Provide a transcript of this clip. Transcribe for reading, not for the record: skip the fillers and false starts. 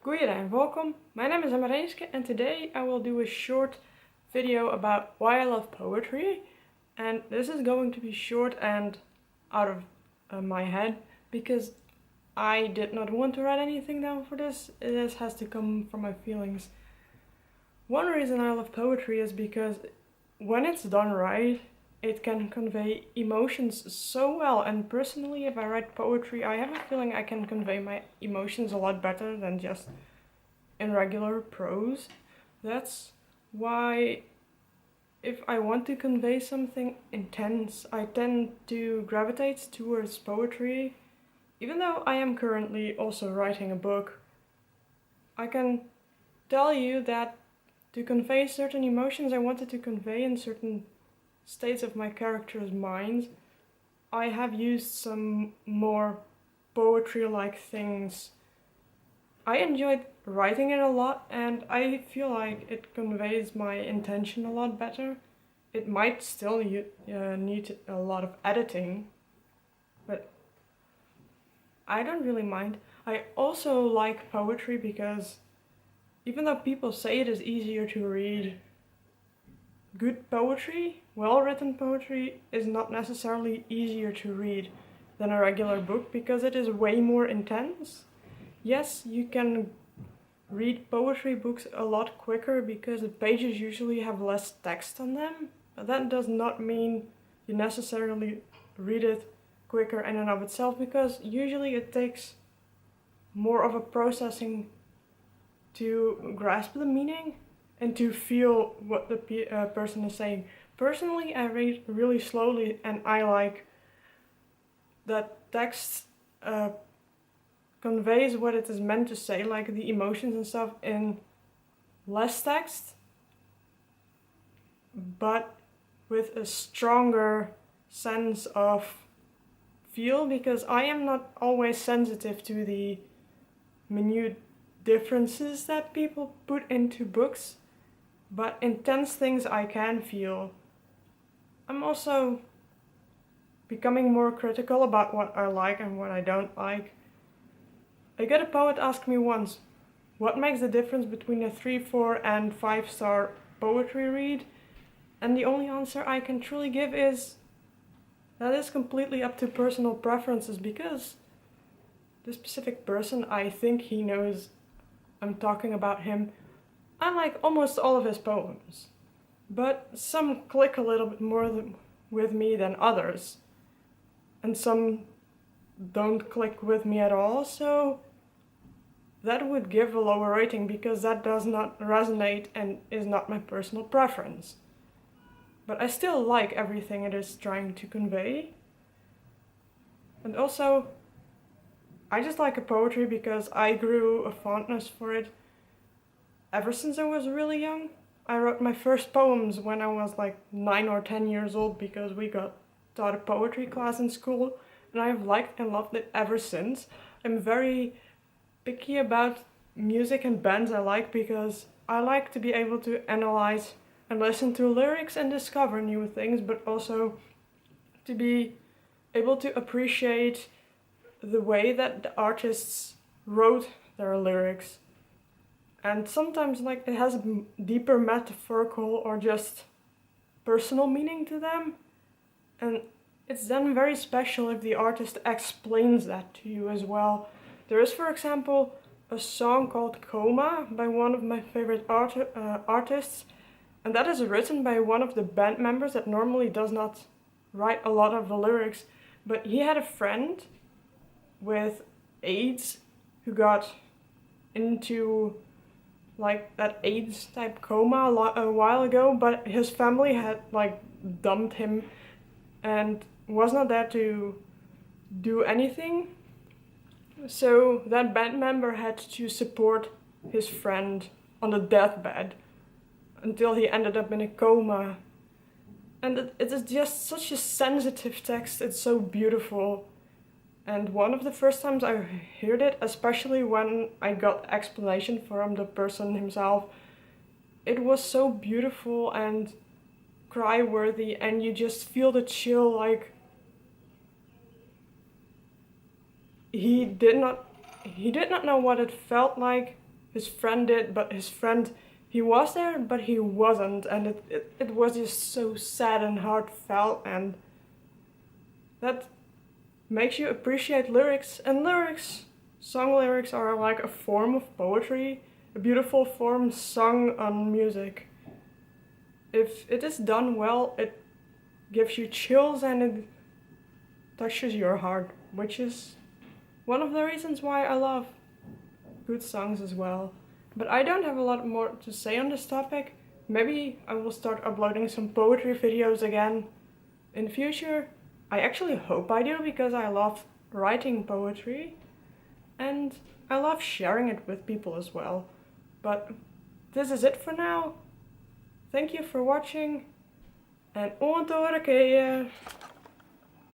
Goeiedag, welcome. My name is Ammalyrical and today I will do a short video about why I love poetry. And this is going to be short and out of my head because I did not want to write anything down for this. This has to come from my feelings. One reason I love poetry is because when it's done right, it can convey emotions so well, and personally if I write poetry I have a feeling I can convey my emotions a lot better than just in regular prose. That's why if I want to convey something intense I tend to gravitate towards poetry. Even though I am currently also writing a book, I can tell you that to convey certain emotions I wanted to convey in certain states of my character's minds, I have used some more poetry-like things. I enjoyed writing it a lot and I feel like it conveys my intention a lot better. It might still need a lot of editing, but I don't really mind. I also like poetry because even though people say it is easier to read, good poetry, well-written poetry, is not necessarily easier to read than a regular book because it is way more intense. Yes, you can read poetry books a lot quicker because the pages usually have less text on them, but that does not mean you necessarily read it quicker in and of itself, because usually it takes more of a processing to grasp the meaning and to feel what the person is saying. Personally, I read really slowly and I like that text conveys what it is meant to say, like the emotions and stuff, in less text, but with a stronger sense of feel, because I am not always sensitive to the minute differences that people put into books, but intense things I can feel. I'm also becoming more critical about what I like and what I don't like. I got a poet ask me once, what makes the difference between a 3, 4 and 5-star poetry read? And the only answer I can truly give is that is completely up to personal preferences, because this specific person, I think he knows I'm talking about him. I like almost all of his poems, but some click a little bit more with me than others, and some don't click with me at all, so that would give a lower rating because that does not resonate and is not my personal preference. But I still like everything it is trying to convey. And also, I just like poetry because I grew a fondness for it ever since I was really young. I wrote my first poems when I was like 9 or 10 years old because we got taught a poetry class in school, and I have liked and loved it ever since. I'm very picky about music and bands I like because I like to be able to analyze and listen to lyrics and discover new things, but also to be able to appreciate the way that the artists wrote their lyrics. And sometimes like it has a deeper metaphorical or just personal meaning to them, and it's then very special if the artist explains that to you as well. There is, for example, a song called Coma by one of my favorite artists, and that is written by one of the band members that normally does not write a lot of the lyrics, but he had a friend with AIDS who got into like that AIDS type coma a while ago, but his family had like dumped him and was not there to do anything. So that band member had to support his friend on the deathbed until he ended up in a coma. And it is just such a sensitive text, it's so beautiful. And one of the first times I heard it, especially when I got explanation from the person himself, it was so beautiful and cry-worthy, and you just feel the chill, like he did not know what it felt like his friend did, but his friend, he was there, but he wasn't, and it was just so sad and heartfelt, and that makes you appreciate lyrics. And song lyrics are like a form of poetry, a beautiful form sung on music. If it is done well, it gives you chills and it touches your heart, which is one of the reasons why I love good songs as well. But I don't have a lot more to say on this topic. Maybe I will start uploading some poetry videos again in the future. I actually hope I do, because I love writing poetry and I love sharing it with people as well. But this is it for now. Thank you for watching and on to